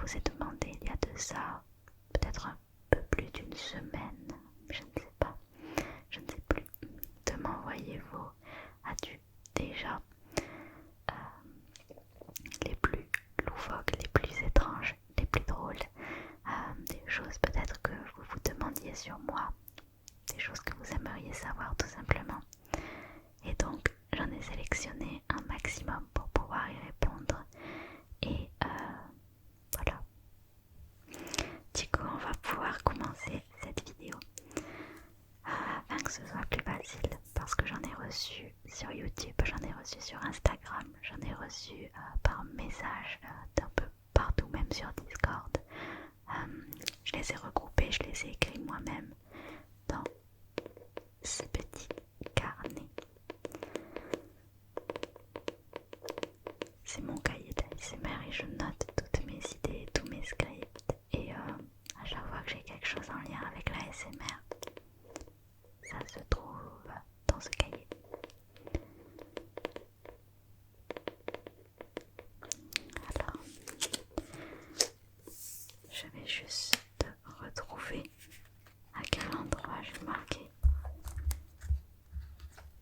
vous ai demandé il y a de ça peut-être un peu plus d'une semaine, je ne sais pas, je ne sais plus, de m'envoyer vos adieux déjà les plus loufoques, les plus étranges, les plus drôles, des choses peut-être que vous vous demandiez sur moi, des choses que vous aimeriez savoir tout simplement. Et donc j'en ai sélectionné un maximum pour pouvoir y répondre. Et voilà. Du coup, on va pouvoir commencer cette vidéo afin que ce soit plus facile, parce que j'en ai reçu sur YouTube, j'en ai reçu sur Instagram, j'en ai reçu par message d'un peu partout, même sur Discord. Je les ai regroupés, je les ai écrits moi-même dans ce petit carnet. C'est mon cahier d'ASMR et je note toutes mes idées, tous mes scripts. Et à chaque fois que j'ai quelque chose en lien avec l'ASMR, ça se trouve dans ce cahier. Alors, je vais juste retrouver à quel endroit j'ai marqué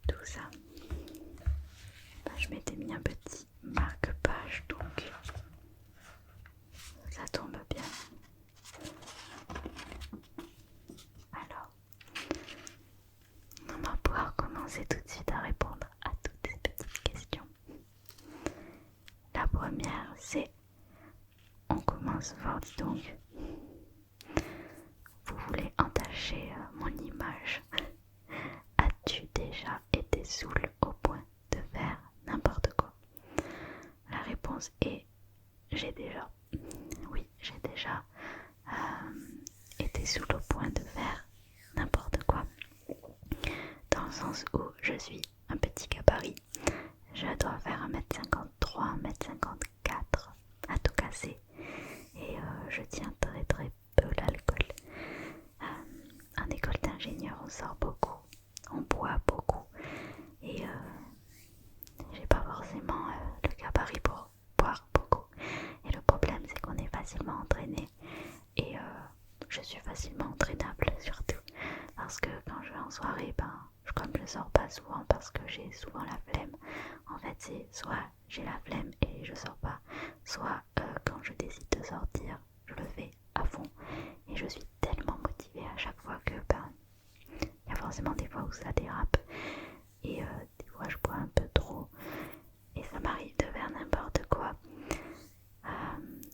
tout ça. Je m'étais mis un petit marque-page, donc ça tombe bien. Alors, on va pouvoir commencer tout de suite à répondre à toutes ces petites questions. La première, c'est, on commence fort, dis donc. Vous voulez entacher mon image. As-tu déjà été saoul au point de faire n'importe quoi? La réponse est, oui, j'ai déjà été saoul au point de faire n'importe quoi. Dans le sens où je suis un petit gabarit. Je dois faire 1m53, 1m54 à tout casser. Et je tiens très très peu l'alcool. En école d'ingénieur, on sort beaucoup, on boit beaucoup. Et j'ai pas forcément le gabarit pour boire beaucoup. Et le problème, c'est qu'on est facilement entraîné. Et je suis facilement entraînable surtout. Parce que quand je vais en soirée, comme je sors pas souvent parce que j'ai souvent la flemme, en fait c'est soit j'ai la flemme et je sors pas, soit quand je décide de sortir, je le fais à fond et je suis tellement motivée à chaque fois que il y a forcément des fois où ça dérape et des fois je bois un peu trop et ça m'arrive de faire n'importe quoi.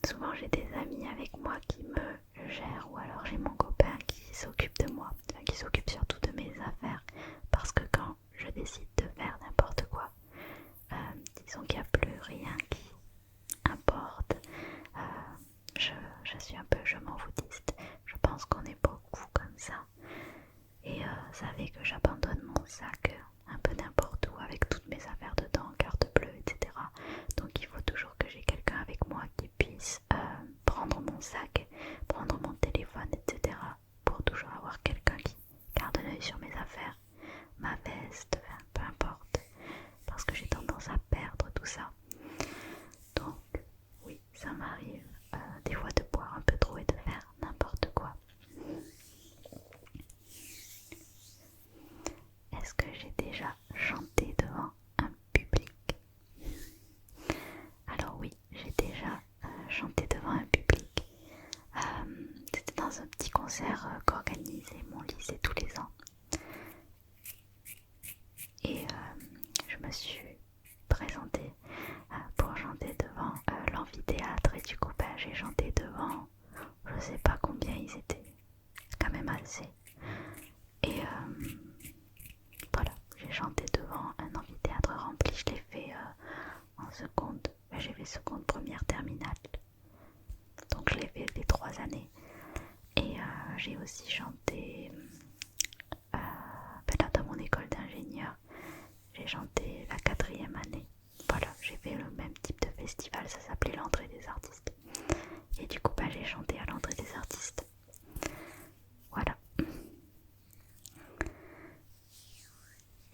Souvent j'ai des amis avec moi qui me gèrent ou alors j'ai mon copain qui s'occupe de moi, enfin, qui s'occupe surtout de mes affaires parce que quand je décide de faire n'importe quoi, disons qu'il n'y a plus rien qui importe, je suis un peu je m'en foutiste. Je pense qu'on est beaucoup comme ça et ça fait que j'abandonne mon sac un peu n'importe où avec toutes mes affaires dedans, carte bleue, etc. Donc il faut toujours que j'ai quelqu'un avec moi qui puisse prendre mon sac, prendre mon téléphone, etc. pour toujours avoir quelqu'un qui garde l'œil sur mes affaires, ma veste, enfin, peu importe, parce que j'ai tendance à perdre tout ça. Donc oui, ça m'arrive des fois de boire un peu trop et de faire n'importe quoi. Est-ce que j'ai déjà chanté devant un public? Alors oui, j'ai déjà chanté devant un public. C'était dans un petit concert qu'organisait mon lycée tous les ans. Et je me suis présentée pour chanter devant l'amphithéâtre et du coup j'ai chanté devant, je sais pas combien ils étaient, quand même assez. Et voilà, j'ai chanté devant un amphithéâtre rempli, je l'ai fait en seconde, j'ai fait seconde, première, terminale. Donc je l'ai fait les 3 années. Et j'ai aussi chanté là, dans mon école d'ingénieur. J'ai chanté la 4e année. Voilà, j'ai fait le même type de festival, ça s'appelait l'entrée des artistes. Et du coup, j'ai chanté à l'entrée des artistes. Voilà.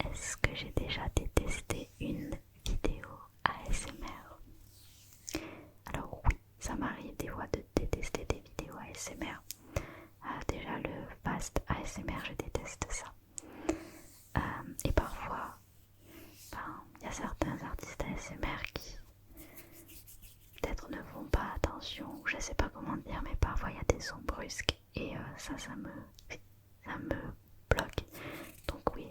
Est-ce que j'ai déjà détesté une vidéo ASMR? Alors oui, ça m'arrive des fois de détester des vidéos ASMR. Déjà le fast ASMR, je déteste ça. Et parfois, il y a certains artistes ASMR qui peut-être ne font pas attention, ou je sais pas comment dire, mais parfois il y a des sons brusques et ça me bloque. Donc oui,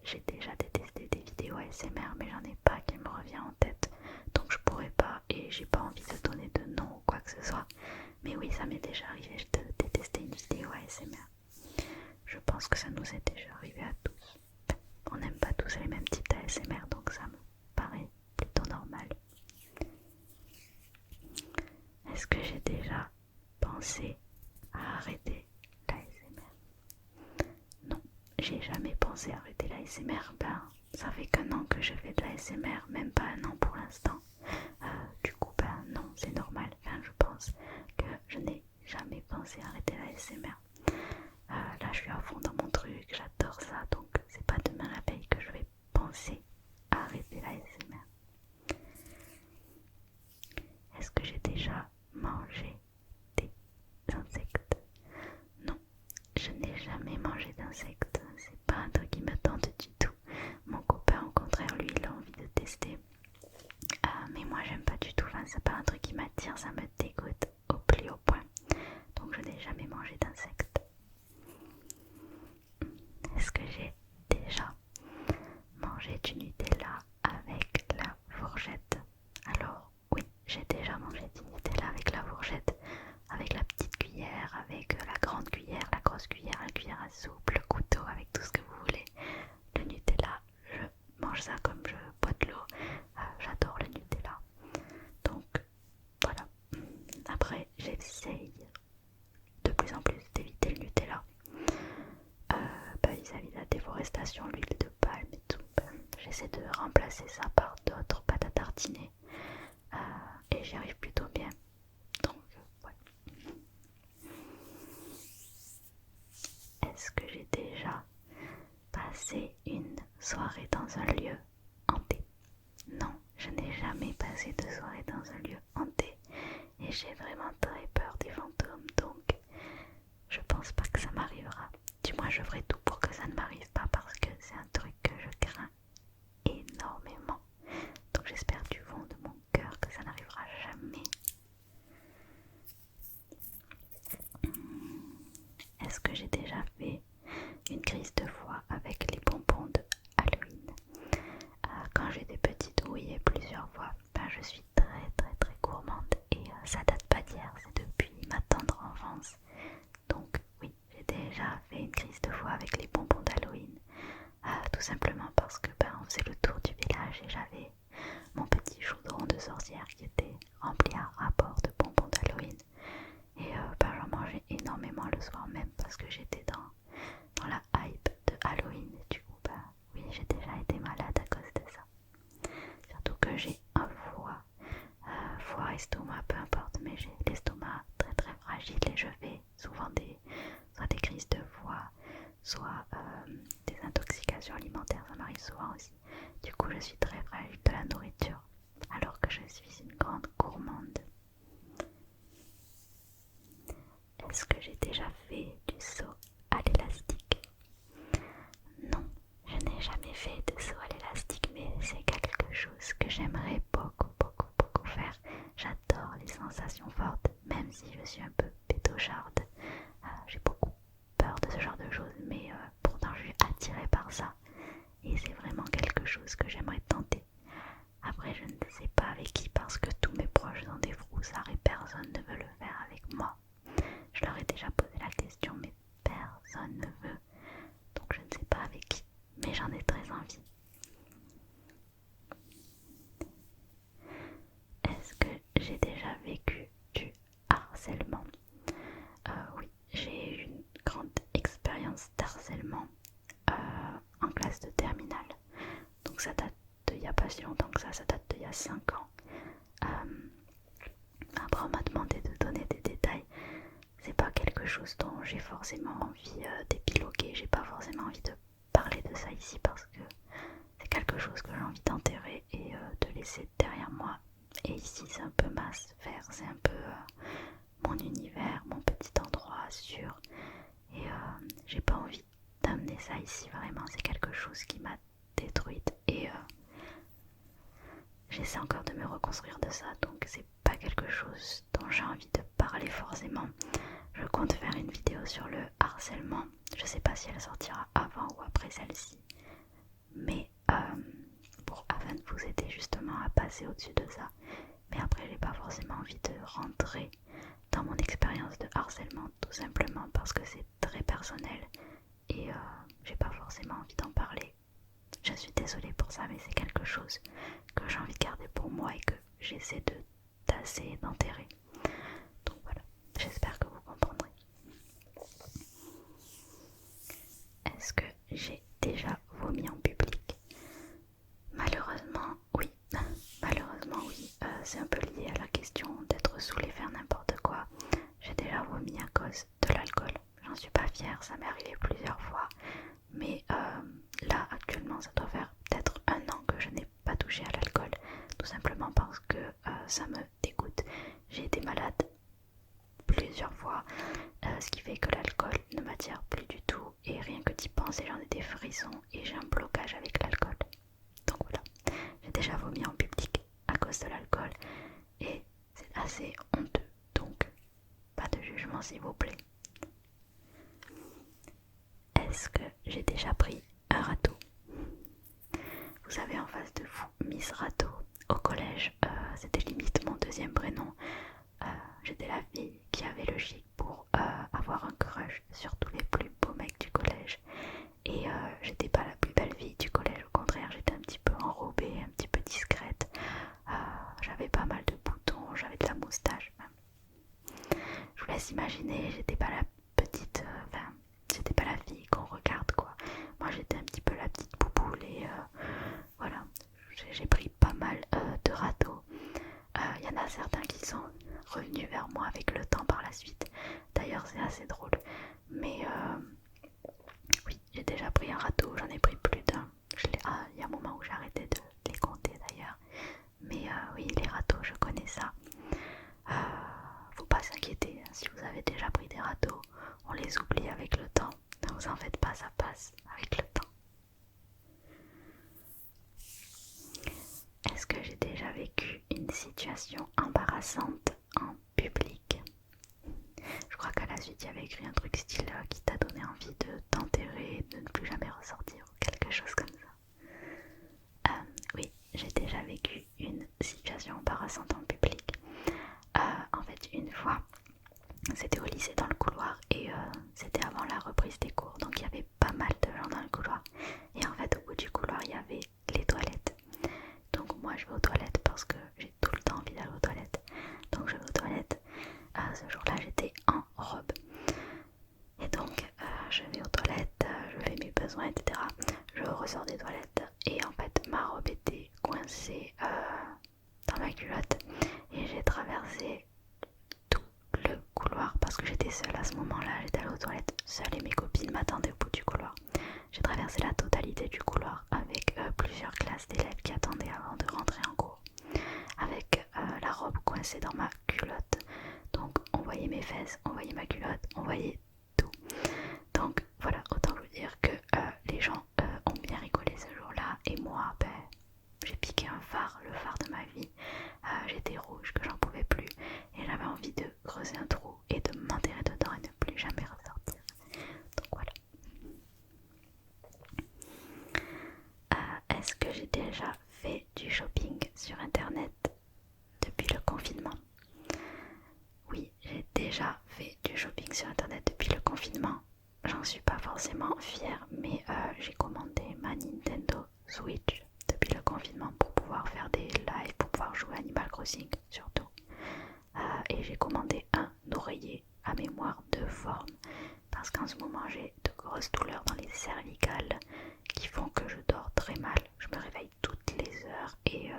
j'ai déjà détesté des vidéos ASMR, mais j'en ai pas qui me revient en tête. Donc je pourrais pas, et j'ai pas envie de donner de nom ou quoi que ce soit. Mais oui, ça m'est déjà arrivé de détester une vidéo ASMR. Je pense que ça nous est déjà arrivé à tous. On n'aime pas tous les mêmes types d'ASMR, donc ça me paraît plutôt normal. Est-ce que j'ai déjà pensé à arrêter l'ASMR? Non, j'ai jamais pensé à arrêter l'ASMR. Ça fait qu'un an que je fais de l'ASMR, même pas un an pour l'instant. Du coup, non, c'est normal. Je pense que je n'ai jamais pensé à arrêter l'ASMR. Là, je suis à fond dans mon truc, j'adore ça, donc c'est pas demain la veille que je vais penser à arrêter l'ASMR. Est-ce que j'ai déjà mangé des insectes? Non, je n'ai jamais mangé d'insectes. C'est pas un truc qui me tente du tout. Mon copain, au contraire, lui, il a envie de tester. Mais moi, j'aime pas du tout. C'est pas un truc qui m'attire, ça me dégoûte au plus haut point. Donc, je n'ai jamais mangé d'insectes. Est-ce que j'ai déjà mangé du Nutella avec la fourchette? Alors, oui, j'ai déjà mangé du Nutella avec la fourchette, avec la petite cuillère, avec la grande cuillère, la grosse cuillère, la cuillère à soupe, le couteau, avec tout ce que vous voulez. Le Nutella, je mange ça comme je bois de l'eau. J'adore le Nutella. Donc, voilà. Après, j'essaye de plus en plus d'éviter le Nutella. Vis-à-vis de la déforestation, l'huile de palme et tout. J'essaie de remplacer ça par d'autres pâtes à tartiner. Et j'y arrive plutôt bien. Donc, ouais. Est-ce que j'ai déjà passé une soirée dans un lieu hanté? Non, je n'ai jamais passé de soirée dans un lieu hanté. Et j'ai vraiment très peur des fantômes. Donc, je pense pas que ça m'arrivera. Du moins, je ferai tout pour que ça ne m'arrive pas parce que c'est un truc que je crains énormément. Donc j'espère du fond de mon cœur que ça n'arrivera jamais. Est-ce que j'ai déjà fait une crise de foie avec les bonbons de Halloween? Quand j'étais petite, oui, et plusieurs fois. Je suis très très très gourmande et ça date pas d'hier, c'est depuis ma tendre enfance. Donc oui, j'ai déjà fait une crise de foie avec les bonbons d'Halloween. Tout simplement parce que on faisait le tour du village et j'avais mon petit chaudron de sorcière qui était rempli à rapport de bonbons d'Halloween. Et j'en mangeais énormément le soir même parce que j'étais dans la hype de Halloween. Et du coup, oui, j'ai déjà été malade à cause de ça. Surtout que j'ai un foie, estomac, peu importe, mais j'ai l'estomac très très fragile et je fais souvent soit des crises de foie, soit des intoxications alimentaires, ça m'arrive souvent aussi. Du coup, je suis très fragile de la nourriture, alors que je suis une grande gourmande. Est-ce que j'ai déjà fait du saut à l'élastique? Non, je n'ai jamais fait de saut à l'élastique, mais c'est quelque chose que j'aimerais beaucoup faire. J'adore les sensations fortes, même si je suis un peu pétocharde. J'ai beaucoup peur de ce genre de choses, mais pourtant je suis attirée par ça. Et c'est vraiment quelque chose que j'aimerais tenter. Après, je ne sais pas avec qui parce que tous mes proches sont des froussards et personne ne veut le faire avec moi. Je leur ai déjà posé la question, mais personne ne veut. Donc je ne sais pas avec qui, mais j'en ai très envie. Est-ce que j'ai déjà vécu du harcèlement? Oui, j'ai eu une grande expérience d'harcèlement en classe de terminale. Donc ça date d'il n'y a pas si longtemps que ça date d'il y a 5 ans. Après on m'a demandé de donner des détails. C'est pas quelque chose dont j'ai forcément envie d'épiloguer, j'ai pas forcément envie de parler de ça ici parce que c'est quelque chose que j'ai envie d'enterrer et de laisser derrière moi. Et ici c'est un peu ma sphère, c'est un peu j'ai pas envie d'amener ça ici, vraiment c'est quelque chose qui m'a détruite et j'essaie encore de me reconstruire de ça, donc c'est pas quelque chose dont j'ai envie de parler forcément. Je compte faire une vidéo sur le harcèlement, je sais pas si elle sortira avant ou après celle-ci, mais afin de vous aider justement à passer au-dessus de ça. Mais après j'ai pas forcément envie de rentrer dans mon expérience de harcèlement, tout simplement parce que c'est très personnel et j'ai pas forcément envie d'en parler. Je suis désolée pour ça, mais c'est quelque chose que j'ai envie de garder pour moi et que j'essaie de tasser et d'enterrer. Donc voilà, j'espère que vous comprendrez. Est-ce que j'ai déjà vomi en public? Malheureusement oui, c'est un peu lié à la question d'être saoulé faire n'importe quoi. J'ai déjà vomi à cause de l'alcool. J'en suis pas fière, ça m'est arrivé plusieurs fois. Mais là actuellement ça doit faire peut-être 1 an que je n'ai pas touché à l'alcool. Tout simplement parce que ça me dégoûte. J'ai été malade plusieurs fois. Ce qui fait que l'alcool ne m'attire plus du tout. Et rien que d'y penser j'en ai des frissons et j'ai un blocage avec l'alcool. Donc voilà, j'ai déjà vomi en public à cause de l'alcool. Et c'est assez honteux. Donc pas de jugement s'il vous plaît. Est-ce que j'ai déjà pris un râteau? Vous avez en face de vous Miss Râteau. Au collège, c'était limite mon 2e prénom. J'étais la fille qui avait le chic pour avoir un crush sur tous les plus beaux mecs du collège. Et j'étais pas la plus belle fille du collège, au contraire, j'étais un petit peu enrobée, un petit peu discrète. J'avais pas mal de boutons, j'avais de la moustache même. Je vous laisse imaginer, j'étais pas la petite, j'étais pas la fille qu'on regarde quoi. Moi j'étais un petit peu la petite bouboule et voilà, j'ai pris pas mal de râteaux. Il y en a certains qui sont revenus vers moi avec le temps par la suite. D'ailleurs c'est assez drôle. Mais oui, j'ai déjà pris un râteau, j'en ai pris plus d'un. Il y a un moment où j'ai arrêté de les compter d'ailleurs. Mais oui, les râteaux, je connais ça. Faut pas s'inquiéter, hein, si vous avez déjà pris des râteaux, on les oublie avec le temps. Ne vous en faites pas, ça passe avec le temps. Est-ce que j'ai déjà vécu une situation embarrassante en public? Je crois qu'à la suite il y avait écrit un truc style qui t'a donné envie de t'enterrer, de ne plus jamais ressortir ou quelque chose comme ça. Oui, j'ai déjà vécu une situation embarrassante en public. En fait, une fois, c'était au lycée dans le couloir et c'était avant la reprise des cours, donc il y avait pas mal de gens dans le couloir. Et en fait, au bout du couloir, il y avait les toilettes. Donc moi, je vais aux toilettes parce que j'ai tout le temps envie d'aller aux toilettes. Donc je vais aux toilettes. Ce jour-là, j'étais en robe. Et donc, je vais aux toilettes, je fais mes besoins, etc. Je ressors des toilettes et en fait, ma robe était coincée dans ma culotte et j'ai traversé tout le couloir parce que j'étais seule à ce moment-là. J'étais allée aux toilettes seule et mes copines m'attendaient au bout du couloir. J'ai traversé la totalité du couloir avec plusieurs classes d'élèves qui attendaient avant de rentrer en cours. Avec la robe coincée dans ma culotte. Donc on voyait mes fesses, on voyait ma culotte, on voyait tout. Donc voilà, autant vous dire que les gens ont bien rigolé ce jour-là. Et moi, j'ai piqué un phare, le phare de ma vie. J'étais rouge, que j'en pouvais plus. Et j'avais envie de creuser un trou et de m'enterrer dedans et ne plus jamais ressortir. Donc voilà. Est-ce que j'ai déjà fait du shopping sur internet depuis le confinement? Oui, j'ai déjà fait du shopping sur internet depuis le confinement. J'en suis pas forcément fière, mais j'ai commandé ma Nintendo Switch depuis le confinement pour pouvoir faire des lives, pour pouvoir jouer à Animal Crossing surtout. Et j'ai commandé un oreiller à mémoire de forme parce qu'en ce moment j'ai de grosses douleurs dans les cervicales qui font que je dors très mal. Je me réveille toutes les heures et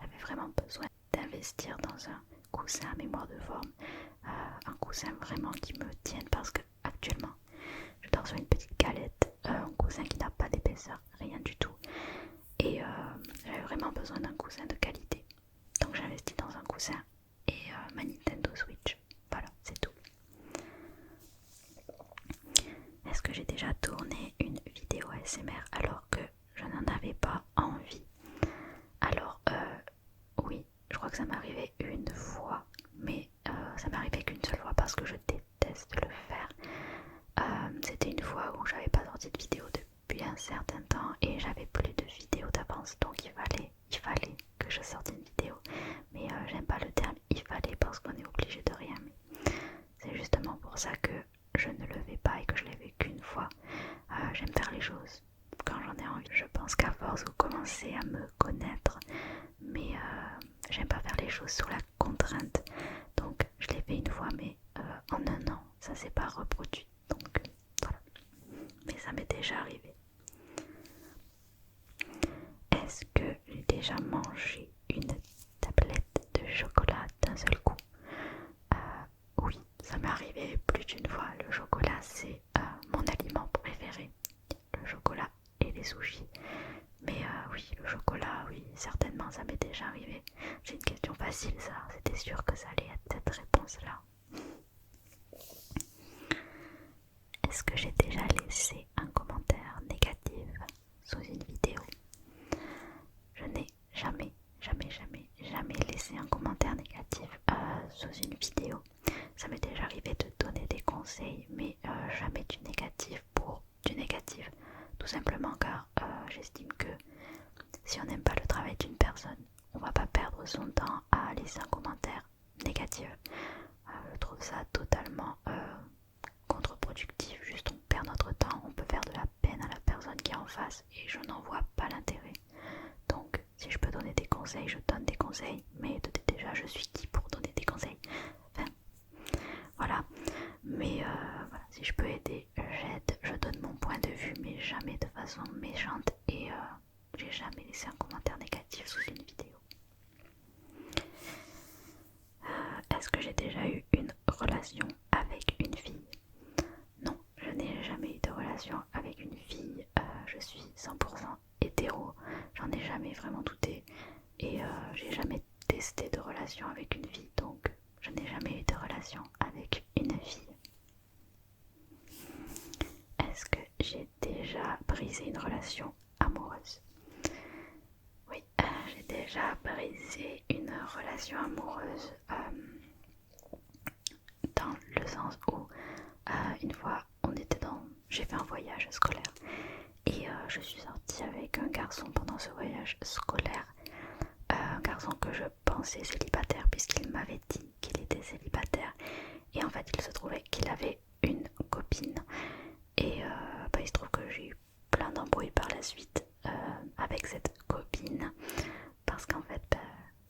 j'avais vraiment besoin d'investir dans un coussin à mémoire de forme, un coussin vraiment qui me tienne parce que actuellement je dors sur une petite galette, un coussin qui n'a pas d'épaisseur, rien du tout. Et j'avais vraiment besoin d'un coussin de qualité. Donc j'ai investi dans un coussin et ma Nintendo Switch. Voilà, c'est tout. Est-ce que ça s'est pas reproduit. Donc voilà. Mais ça m'est déjà arrivé. Est-ce que j'ai déjà mangé une tablette de chocolat d'un seul coup? Oui, ça m'est arrivé plus d'une fois. Le chocolat, c'est mon aliment préféré. Le chocolat et les sushis. Mais oui, le chocolat, oui, certainement, ça m'est déjà arrivé. C'est une question facile, ça. C'était sûr que ça allait être cette réponse-là. Est-ce que j'ai déjà laissé un commentaire négatif sous une vidéo? Je n'ai jamais laissé un commentaire négatif sous une vidéo. Ça m'est déjà arrivé de donner des conseils, mais jamais du négatif pour du négatif. Tout simplement car j'estime que si on n'aime pas le travail d'une personne, on va pas perdre son temps à laisser un commentaire négatif. Je trouve ça totalement contre-productif. Juste on perd notre temps, on peut faire de la peine à la personne qui est en face et je n'en vois pas l'intérêt. Donc si je peux donner des conseils, je donne des conseils, mais déjà je suis qui pour donner des conseils? Enfin, voilà. Mais voilà, si je peux aider, j'aide, je donne mon point de vue, mais jamais de façon méchante et j'ai jamais laissé un commentaire négatif sous une vidéo. Est-ce que j'ai déjà eu une relation avec une fille? Non, je n'ai jamais eu de relation avec une fille. Je suis 100% hétéro. J'en ai jamais vraiment douté. Et j'ai jamais testé de relation avec une fille. Donc je n'ai jamais eu de relation avec une fille. Est-ce que j'ai déjà brisé une relation amoureuse? Oui, j'ai déjà brisé une relation amoureuse dans le sens où une fois j'ai fait un voyage scolaire et je suis sortie avec un garçon pendant ce voyage scolaire, un garçon que je pensais célibataire puisqu'il m'avait dit qu'il était célibataire et en fait il se trouvait qu'il avait une copine et il se trouve que j'ai eu plein d'embrouilles par la suite avec cette copine parce qu'en fait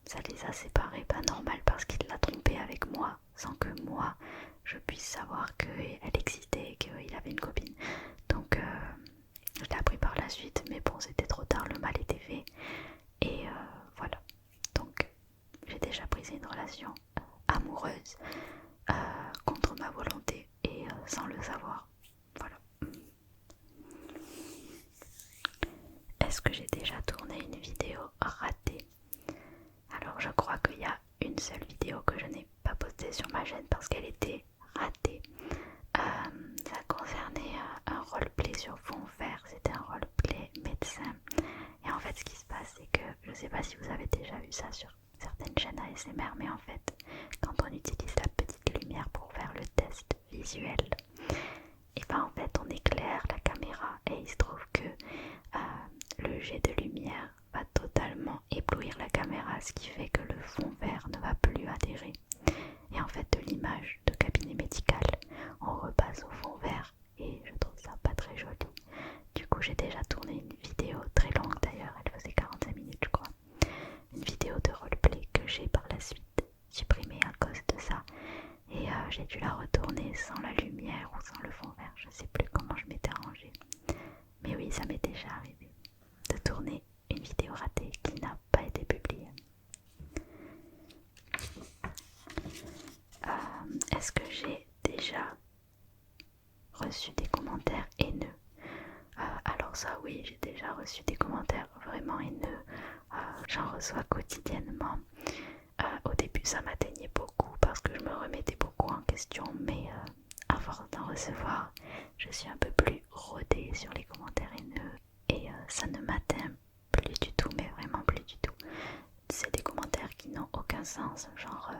ça les a séparés, pas normal parce qu'il l'a trompée avec moi sans que moi je puisse savoir qu'elle existait et qu'il avait une copine. Donc je l'ai appris par la suite, mais bon c'était trop tard, le mal était fait et voilà. Donc j'ai déjà brisé une relation amoureuse contre ma volonté et sans le savoir. Voilà. Est-ce que j'ai déjà tourné une vidéo ratée? Alors je crois qu'il y a une seule vidéo que je n'ai pas postée sur ma chaîne parce qu'elle était ratée. Ça concernait un roleplay sur fond vert, c'était un roleplay médecin. Et en fait ce qui se passe c'est que, je sais pas si vous avez déjà vu ça sur certaines chaînes ASMR, mais en fait quand on utilise la petite lumière pour faire le test visuel, et ben en fait on éclaire la caméra et il se trouve que le jet de lumière va totalement éblouir la caméra, ce qui fait que le fond vert ne va plus adhérer. Et en fait de l'image de cabinet médical, on repasse au fond vert et je trouve ça pas très joli. Du coup j'ai déjà tourné une vidéo très longue d'ailleurs, elle faisait 45 minutes je crois. Une vidéo de roleplay que j'ai par la suite supprimée à cause de ça. Et j'ai dû la retourner sans la lumière ou sans le fond vert, je sais plus comment je m'étais arrangée. Mais oui, ça m'est déjà arrivé de tourner une vidéo ratée qui n'a pas été publiée. Est-ce que j'ai déjà reçu des commentaires haineux? Alors ça oui, j'ai déjà reçu des commentaires vraiment haineux. J'en reçois quotidiennement. Au début ça m'atteignait beaucoup parce que je me remettais beaucoup en question, mais à force d'en recevoir, je suis un peu plus rodée sur les commentaires haineux et ça ne m'atteint plus du tout, mais vraiment plus du tout. C'est des commentaires qui n'ont aucun sens, genre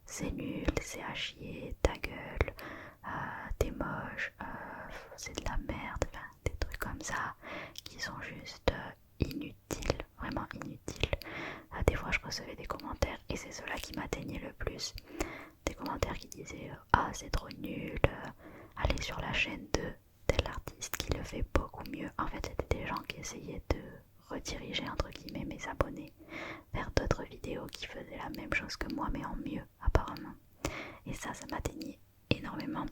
c'est nul, c'est à chier, ta gueule, t'es moche, c'est de la merde, enfin des trucs comme ça qui sont juste inutiles, vraiment inutiles. Des fois je recevais des commentaires et c'est ceux-là qui m'atteignaient le plus. Des commentaires qui disaient ah c'est trop nul, allez sur la chaîne de tel artiste qui le fait beaucoup mieux. En fait c'était des gens qui essayaient de rediriger entre guillemets mes abonnés vers d'autres vidéos qui faisaient la même chose que moi mais en mieux apparemment. Et ça m'atteignait énormément.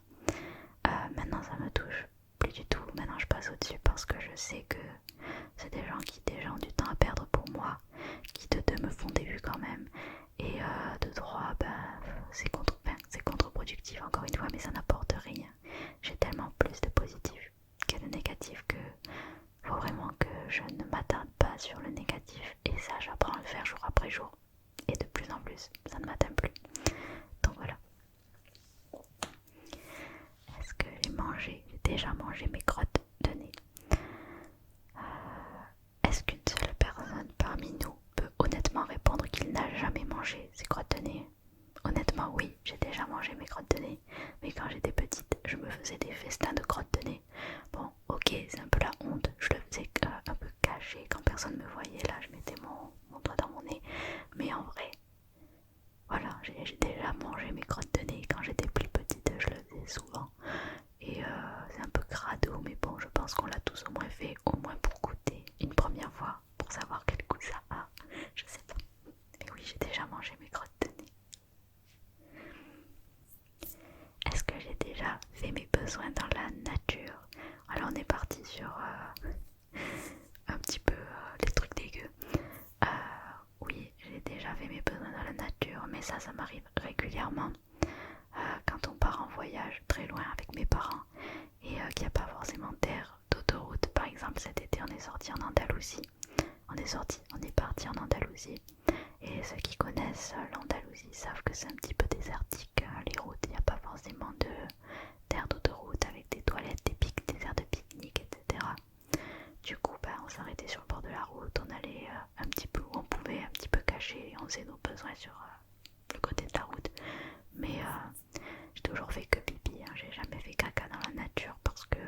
productive encore une fois, mais ça n'apporte rien. J'ai tellement plus de positif que de négatif que faut vraiment que je ne m'attarde pas sur le négatif. Et ça, j'apprends à le faire jour après jour. Et de plus en plus, ça ne m'atteint plus. Donc voilà. Est-ce que j'ai déjà mangé mes crottes de nez? Est-ce qu'une seule personne parmi nous peut honnêtement répondre qu'il n'a jamais mangé ses crottes de nez? Honnêtement, oui, j'ai déjà mangé mes crottes de nez, mais quand j'étais petite, je me faisais des festins de crottes de nez. Bon, ok, c'est un peu la honte, je le faisais un peu caché quand personne me voyait, là je mettais mon doigt dans mon nez, mais en vrai, voilà, j'ai déjà mangé mes crottes de nez quand j'étais plus petite, je le faisais souvent, et c'est un peu crado, mais bon, je pense qu'on l'a tous au moins fait, au moins pour goûter une première fois, pour savoir quel goût ça a, je sais pas, mais oui, j'ai déjà mangé mes crottes de nez. Est-ce que j'ai déjà fait mes besoins dans la nature? Alors on est parti sur un petit peu les trucs dégueux. Oui, j'ai déjà fait mes besoins dans la nature, mais ça m'arrive régulièrement quand on part en voyage très loin avec mes parents et qu'il n'y a pas forcément d'air d'autoroute. Par exemple, cet été on est sorti en Andalousie. On est parti en Andalousie. Et ceux qui connaissent l'Andalousie savent que c'est un petit peu désertique, les routes, il n'y a pas forcément d'air d'autoroute avec des toilettes, des aires de pique-nique, etc. Du coup, on s'arrêtait sur le bord de la route, on allait un petit peu où on pouvait, un petit peu caché, et on faisait nos besoins sur le côté de la route. Mais j'ai toujours fait que pipi, hein. J'ai jamais fait caca dans la nature parce que,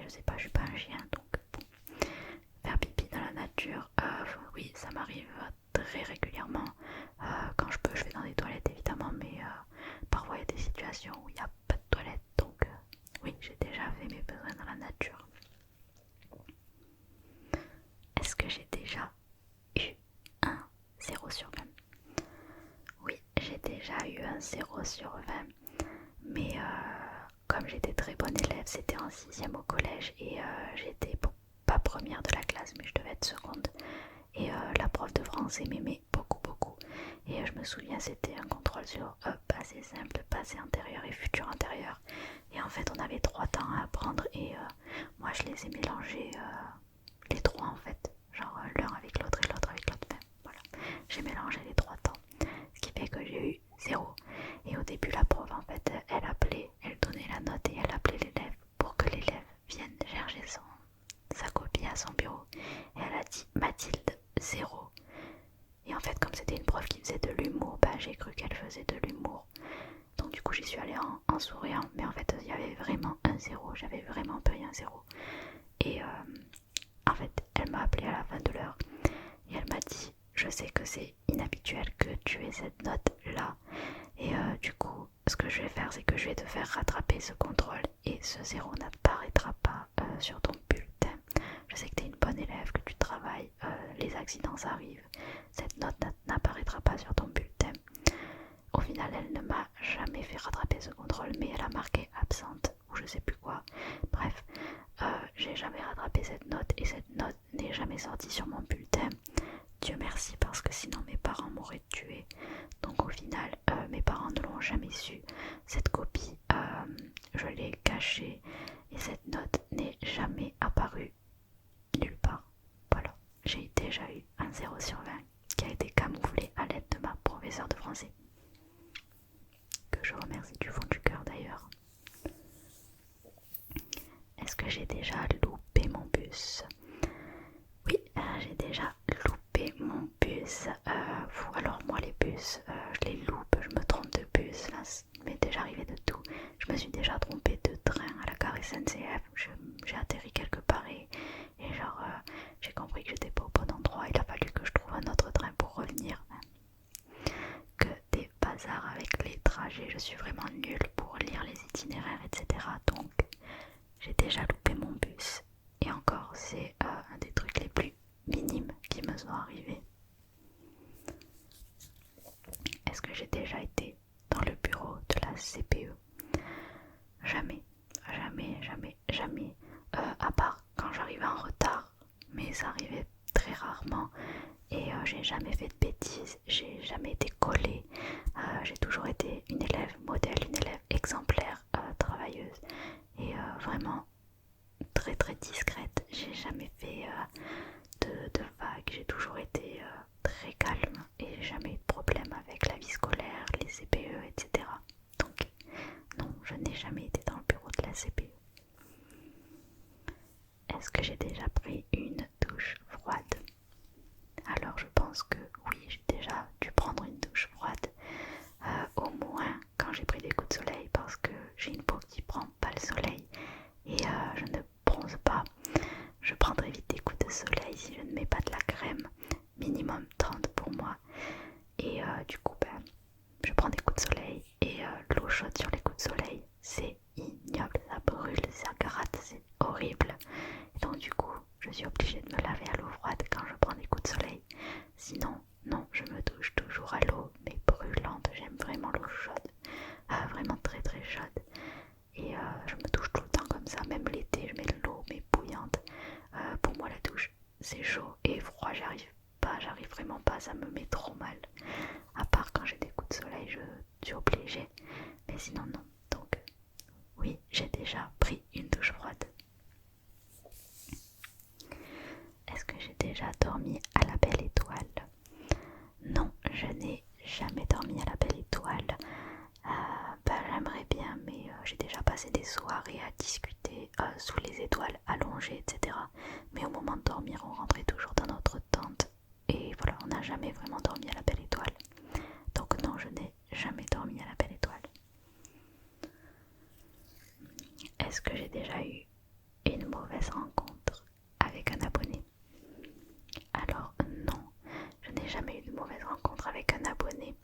je sais pas, je suis pas un chien, donc bon. Faire pipi dans la nature, oui, ça m'arrive très régulièrement. Quand je peux, je vais dans des toilettes évidemment, mais parfois il y a des situations où il n'y a pas de toilettes, donc oui, j'ai déjà fait mes besoins dans la nature. Est-ce que j'ai déjà eu un 0 sur 20? Oui, j'ai déjà eu un 0 sur 20, mais comme j'étais très bonne élève, c'était en 6ème au collège et j'étais pas première de la classe, mais je devais être seconde. Et la prof de français m'aimait beaucoup beaucoup. Et je me souviens, c'était un contrôle sur passé simple, passé antérieur et futur antérieur. Et en fait, on avait 3 temps à apprendre et moi je les ai mélangés les 3 en fait. Genre l'un avec l'autre et l'autre avec l'autre. Enfin, voilà. J'ai mélangé les 3 temps. Ce qui fait que j'ai eu 0. Et au début, la prof en fait, elle donnait la note et elle appelait l'élève pour que l'élève vienne chercher sa copie à son bureau. Et elle a dit Mathilde 0. Et en fait, comme c'était une prof qui faisait de l'humour, j'ai cru qu'elle faisait de l'humour. Donc du coup, j'y suis allée en souriant. Mais en fait, il y avait vraiment un 0. J'avais vraiment payé un 0. Et en fait, elle m'a appelé à la fin de l'heure. Et elle m'a dit, je sais que c'est inhabituel que tu aies cette note là. Et du coup, ce que je vais faire, c'est que je vais te faire rattraper ce contrôle. Et ce 0 n'apparaîtra pas sur ton bulletin. Je sais que tu es une bonne élève, que tu travailles, les accidents arrivent. Cette note n'apparaîtra pas sur ton bulletin. Au final, elle ne m'a jamais fait rattraper ce contrôle, mais elle a marqué absente ou je sais plus quoi. Bref, j'ai jamais rattrapé cette note et cette note n'est jamais sortie sur mon bulletin. Dieu merci, parce que sinon mes parents m'auraient tué. Donc au final, mes parents ne l'ont jamais su. Cette copie, je l'ai cachée et cette note n'est jamais apparue nulle part. Voilà, j'ai déjà eu un 0 sur 20 qui a été camouflé à l'aide de ma professeure de français. Que je remercie du fond du cœur d'ailleurs. Est-ce que j'ai déjà loupé mon bus? Oui, j'ai déjà loupé mon bus. Alors moi les bus, je les loupe, je me trompe de bus. Là, il m'est déjà arrivé de tout. Je me suis déjà trompée de train à la gare SNCF. J'ai atterri quelque part et genre j'ai compris que j'étais pas au bon endroit. Il a fallu que je trouve un autre train pour revenir. Que des bazars avec les trajets. Je suis vraiment nulle pour lire les itinéraires, etc. Donc j'ai déjà loupé mon bus. Et encore, c'est un des trucs les plus minimes qui me sont arrivés. Est-ce que j'ai déjà été dans le bureau de la CPE? Jamais, jamais, jamais, jamais. À part quand j'arrivais en retard, mais ça arrivait très rarement. Et j'ai jamais fait de bêtises, j'ai jamais été collée, j'ai toujours été une élève modèle, une élève exemplaire, travailleuse et vraiment très très discrète. J'ai jamais fait de vagues, j'ai toujours été très calme et j'ai jamais eu de problème avec la vie scolaire, les CPE, etc. Donc non, je n'ai jamais été dans le bureau de la CPE. Est-ce que j'ai déjà pris une douche froide? Alors je pense que oui, j'ai déjà dû prendre une douche froide, au moins quand j'ai pris des coups de soleil, parce que j'ai une peau qui prend pas le soleil et je ne bronze pas. Je prendrai vite des coups de soleil si je ne mets pas de la crème, minimum 30 pour moi. Et du coup, je prends des coups de soleil et l'eau chaude sur les coups de soleil, c'est ignoble, ça brûle, ça gratte, c'est horrible. Et donc du coup, je suis obligée de me laver à l'eau froide quand je prends des coups de soleil. Sinon, non, je me douche toujours à l'eau, mais brûlante. J'aime vraiment l'eau chaude, vraiment très très chaude. Et je me douche tout le temps comme ça, même l'été, je mets de l'eau mais bouillante. Pour moi, la douche, c'est chaud et froid, j'arrive vraiment pas, ça me met trop mal. À part quand j'ai des coups de soleil, je suis obligée, mais sinon non. Donc oui, j'ai déjà pris une douche froide. Est-ce que j'ai déjà dormi à la belle étoile? Non, je n'ai jamais dormi à la belle étoile. J'aimerais bien, mais j'ai déjà passé des soirées à discuter sous les étoiles allongées, etc. Mais au moment de dormir, on rentrait toujours dans notre tente. Et voilà, on n'a jamais vraiment dormi à la belle étoile. Donc non, je n'ai jamais dormi à la belle étoile. Est-ce que j'ai déjà eu une mauvaise rencontre avec un abonné? Alors non, je n'ai jamais eu de mauvaise rencontre avec un abonné.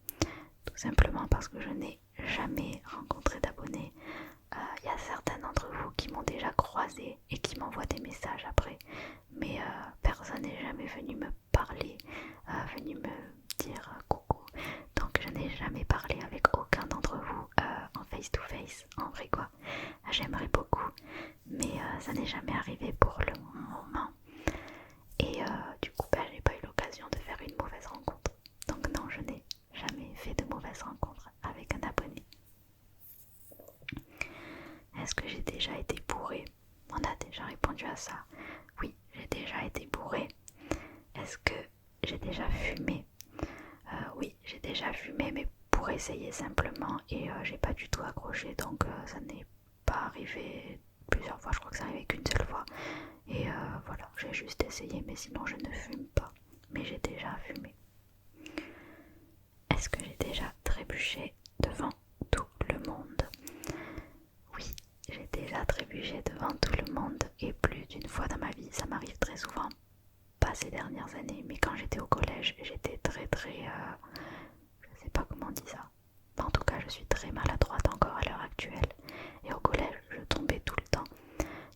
Tout simplement parce que je n'ai jamais rencontré d'abonnés. Il y a certains d'entre vous qui m'ont déjà croisé et qui m'envoient des messages après, mais personne n'est jamais venu me parler, venu me dire coucou. Donc je n'ai jamais parlé avec aucun d'entre vous en face to face, en vrai quoi. J'aimerais beaucoup, mais ça n'est jamais arrivé pour le moment. Et du coup j'ai pas eu l'occasion de faire une mauvaise rencontre. Donc non, je n'ai jamais fait de mauvaise rencontre avec un abonné. Est-ce que j'ai déjà été bourrée? On a déjà répondu à ça. Oui, j'ai déjà été bourrée. Est-ce que j'ai déjà fumé? Oui, j'ai déjà fumé, mais pour essayer simplement, et j'ai pas du tout accroché, donc ça n'est pas arrivé plusieurs fois. Je crois que ça arrivé qu'une seule fois. Et voilà, j'ai juste essayé, mais sinon je ne fume pas. Mais j'ai déjà fumé. Est-ce que j'ai déjà trébuché devant tout le monde? Oui, j'ai déjà trébuché devant tout le monde et plus d'une fois dans ma vie. Ça m'arrive très souvent, pas ces dernières années, mais quand j'étais au collège, j'étais très je sais pas comment on dit ça. En tout cas, je suis très maladroite encore à l'heure actuelle. Et au collège, je tombais tout le temps.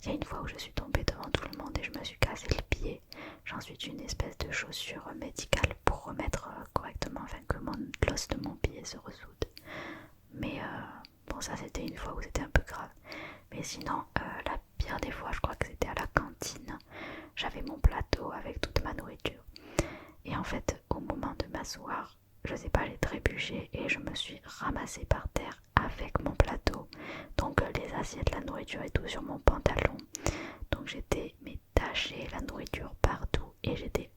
Il y a une fois où je suis tombée devant tout le monde et je me suis cassé le pied. J'en suis une espèce de chaussure médicale pour remettre correctement, afin que l'os de mon pied se ressoude. Mais bon, ça c'était une fois où c'était un peu grave. Mais sinon, la pire des fois, je crois que c'était à la cantine. J'avais mon plateau avec toute ma nourriture. Et en fait, au moment de m'asseoir, je sais pas, j'ai trébuché et je me suis ramassée par terre avec mon plateau. Donc les assiettes, la nourriture et tout sur mon pantalon. Donc j'étais tachée, la nourriture partout et j'étais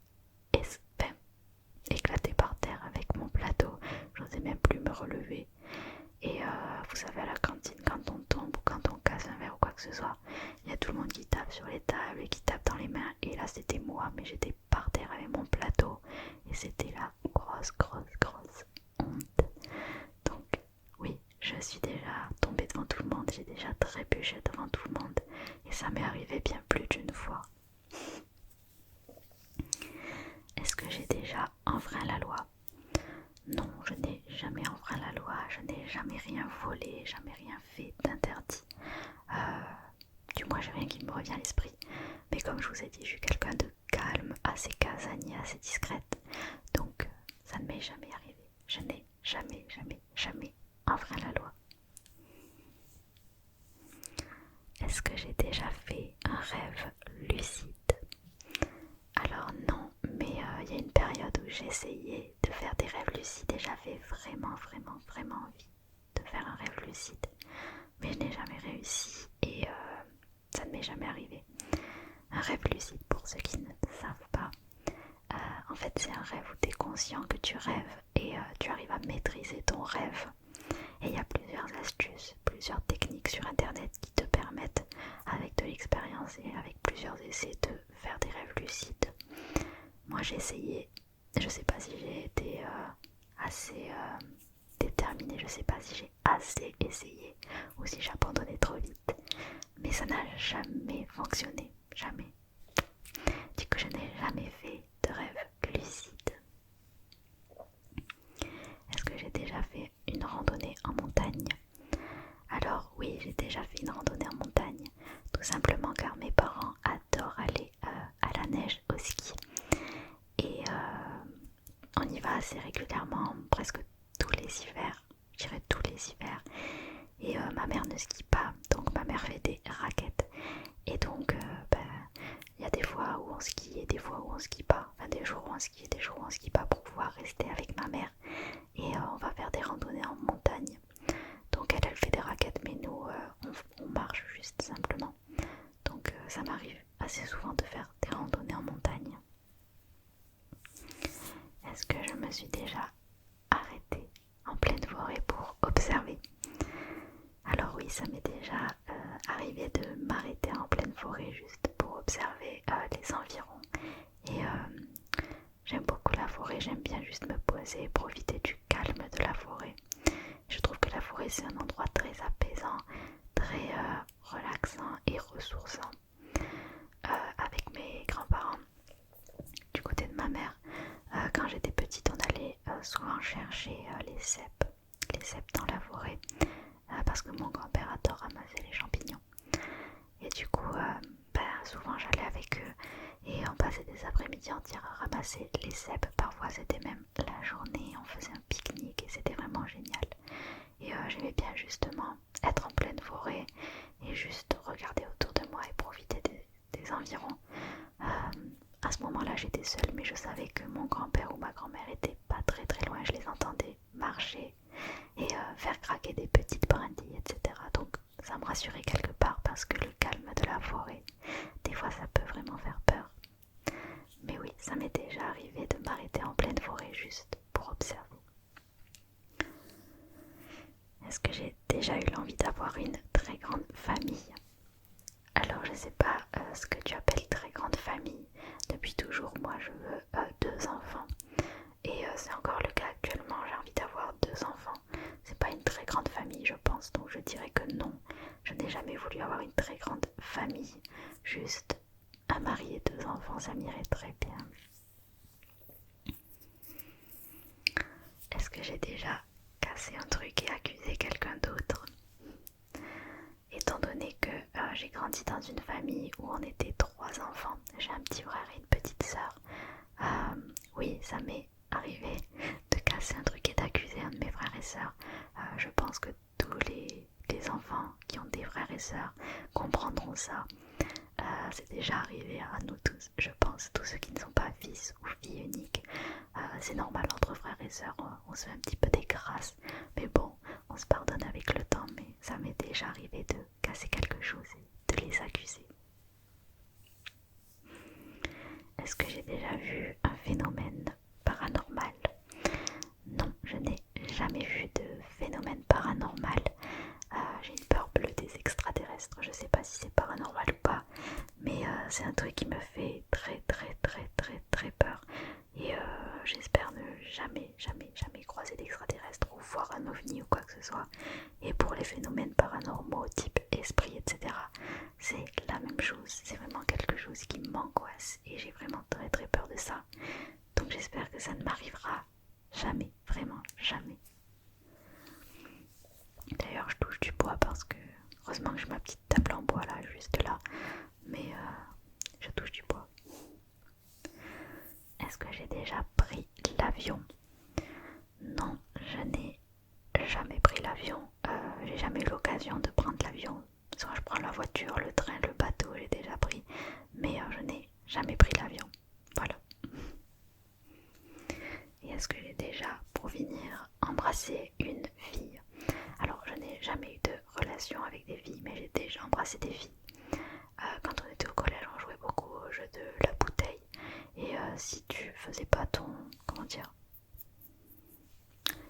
éclatée par terre avec mon plateau. J'osais même plus me relever. Et vous savez, à la cantine, quand on tombe ou quand on casse un verre ou quoi que ce soit, il y a tout le monde qui tape sur les tables et qui tape dans les mains. Et là, c'était moi, mais j'étais par terre avec mon plateau. Et c'était la grosse honte. Donc, oui, je suis déjà tombée devant tout le monde. J'ai déjà trébuché devant tout le monde. Et ça m'est arrivé bien plus d'une fois. Est-ce que j'ai déjà enfreint la loi? Non, je n'ai jamais enfreint la loi, je n'ai jamais rien volé, jamais rien fait d'interdit. Du moins, j'ai rien qui me revient à l'esprit. Mais comme je vous ai dit, je suis quelqu'un de calme, assez casanier, assez discrète. Donc, ça ne m'est jamais arrivé. Je n'ai jamais enfreint la loi. Est-ce que j'ai déjà fait un rêve lucide? Alors non, mais il y a une période où j'essayais de faire des rêves lucides et j'avais vraiment envie de faire un rêve lucide. Mais je n'ai jamais réussi et ça ne m'est jamais arrivé. Un rêve lucide, pour ceux qui ne savent pas, en fait c'est un rêve où tu es conscient que tu rêves et tu arrives à maîtriser ton rêve. Et il y a plusieurs astuces, plusieurs techniques sur internet qui te permettent, avec de l'expérience et avec plusieurs essais, de faire des rêves lucides. Moi j'ai essayé, je sais pas si j'ai été assez déterminée, je sais pas si j'ai assez essayé ou si j'abandonnais trop vite, mais ça n'a jamais fonctionné, jamais. Du coup je n'ai jamais fait de rêve lucide. Est-ce que j'ai déjà fait une randonnée en montagne? Alors oui, j'ai déjà fait une randonnée en montagne, tout simplement car mes parents adorent aller à la neige, au ski. Et on y va assez régulièrement, presque tous les hivers, je dirais tous les hivers. Et ma mère ne skie pas, donc ma mère fait des raquettes. Et donc y a des fois où on skie et des fois où on skie pas. Enfin des jours où on skie et des jours où on skie pas pour pouvoir rester avec ma mère. Et on va faire des randonnées en montagne. Donc elle fait des raquettes mais nous on marche juste simplement. Donc ça m'arrive assez souvent de faire des randonnées en montagne. Est-ce que je me suis déjà arrêtée en pleine forêt pour observer? Alors oui, ça m'est déjà arrivé de m'arrêter en pleine forêt juste pour observer les environs. Et j'aime beaucoup la forêt, j'aime bien juste me poser et profiter du calme de la forêt. Je trouve que la forêt c'est un endroit très apaisant, très relaxant et ressourçant. Avec mes grands-parents, du côté de ma mère, quand j'étais petite, on allait souvent chercher les cèpes dans la forêt, parce que mon grand-père adore ramasser les champignons. Et du coup, souvent j'allais avec eux et on passait des après-midi entières à ramasser les cèpes. Parfois c'était même la journée, on faisait un pique-nique et c'était vraiment génial. Et j'aimais bien justement être en pleine forêt et juste regarder autour de moi et profiter des environs. À ce moment-là j'étais seule, mais je savais que mon grand-père ou ma grand-mère étaient pas très loin. Je les entendais marcher et faire craquer des petites brindilles, etc. Donc ça me rassurait quelque part parce que le calme de la forêt, des fois ça peut vraiment faire peur. Mais oui, ça m'est déjà arrivé de m'arrêter en pleine forêt juste pour observer. Est-ce que j'ai déjà eu l'envie d'avoir une très grande famille? Alors je sais pas ce que tu appelles très grande famille. Depuis toujours, moi je veux 2 enfants. Et c'est encore le cas actuellement, j'ai envie d'avoir 2 enfants. C'est pas une très grande famille je pense, donc je dirais que non. Je n'ai jamais voulu avoir une très grande famille. Juste un mari et 2 enfants, ça m'irait très bien. Est-ce que j'ai déjà cassé un truc et accusé quelqu'un d'autre? Étant donné que j'ai grandi dans une famille où on était 3 enfants, j'ai un petit frère et une petite sœur, oui, ça m'est arrivé de casser un truc et d'accuser un de mes frères et sœurs. Je pense que tous les enfants qui ont des frères et sœurs comprendront ça. C'est déjà arrivé à nous tous, je pense, tous ceux qui ne sont pas fils ou filles uniques. C'est normal entre frères et sœurs, on se fait un petit peu des grâces, mais bon, on se pardonne avec le temps. Mais ça m'est déjà arrivé de casser quelque chose et de les accuser. Est-ce que j'ai déjà vu un phénomène paranormal? Non, je n'ai jamais vu de phénomène paranormal. J'ai une peur bleue des extraterrestres, je sais pas si c'est paranormal ou pas, mais c'est un truc qui me fait très peur. Et j'espère ne jamais croiser d'extraterrestres ou voir un ovni ou quoi que ce soit. Et pour les phénomènes paranormaux type esprit, etc., c'est la même chose. C'est vraiment quelque chose qui m'angoisse et j'ai vraiment très peur de ça. Donc j'espère que ça ne m'arrivera jamais, vraiment jamais. D'ailleurs je touche du bois parce que heureusement que j'ai ma petite table en bois là, juste là, mais je touche du bois. Est-ce que j'ai déjà pris l'avion? Non, je n'ai jamais pris l'avion. J'ai jamais eu l'occasion de prendre l'avion. Soit je prends la voiture, le train, le bateau, j'ai déjà pris, mais je n'ai jamais pris l'avion. Voilà. est-ce que j'ai déjà, pour finir, embrassé une fille? Alors je n'ai jamais eu de relation avec des filles, mais j'ai déjà embrassé des filles. Quand on était au collège, on jouait beaucoup au jeu de la bouteille. Et si tu faisais pas ton... comment dire,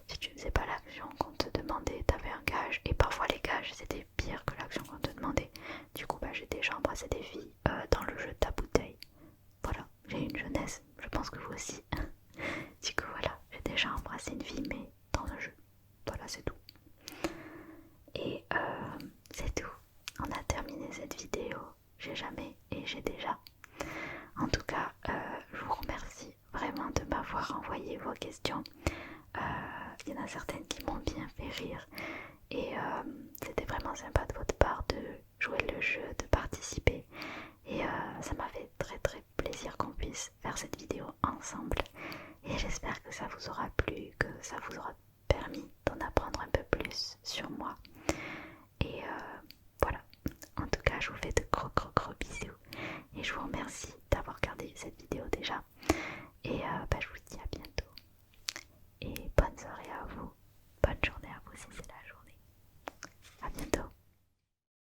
si tu faisais pas l'action qu'on te demandait, t'avais un gage. Et parfois les gages c'était pire que l'action qu'on te demandait. Du coup j'ai déjà embrassé des filles dans le jeu de ta bouteille. Voilà, j'ai une jeunesse, je pense que vous aussi. Du coup voilà, j'ai déjà embrassé une fille mais dans un jeu. Voilà, c'est tout. Et c'est tout. On a terminé cette vidéo. J'ai jamais et j'ai déjà. En tout cas, je vous remercie vraiment de m'avoir envoyé vos questions. Il y en a certaines qui m'ont bien fait rire et c'était vraiment sympa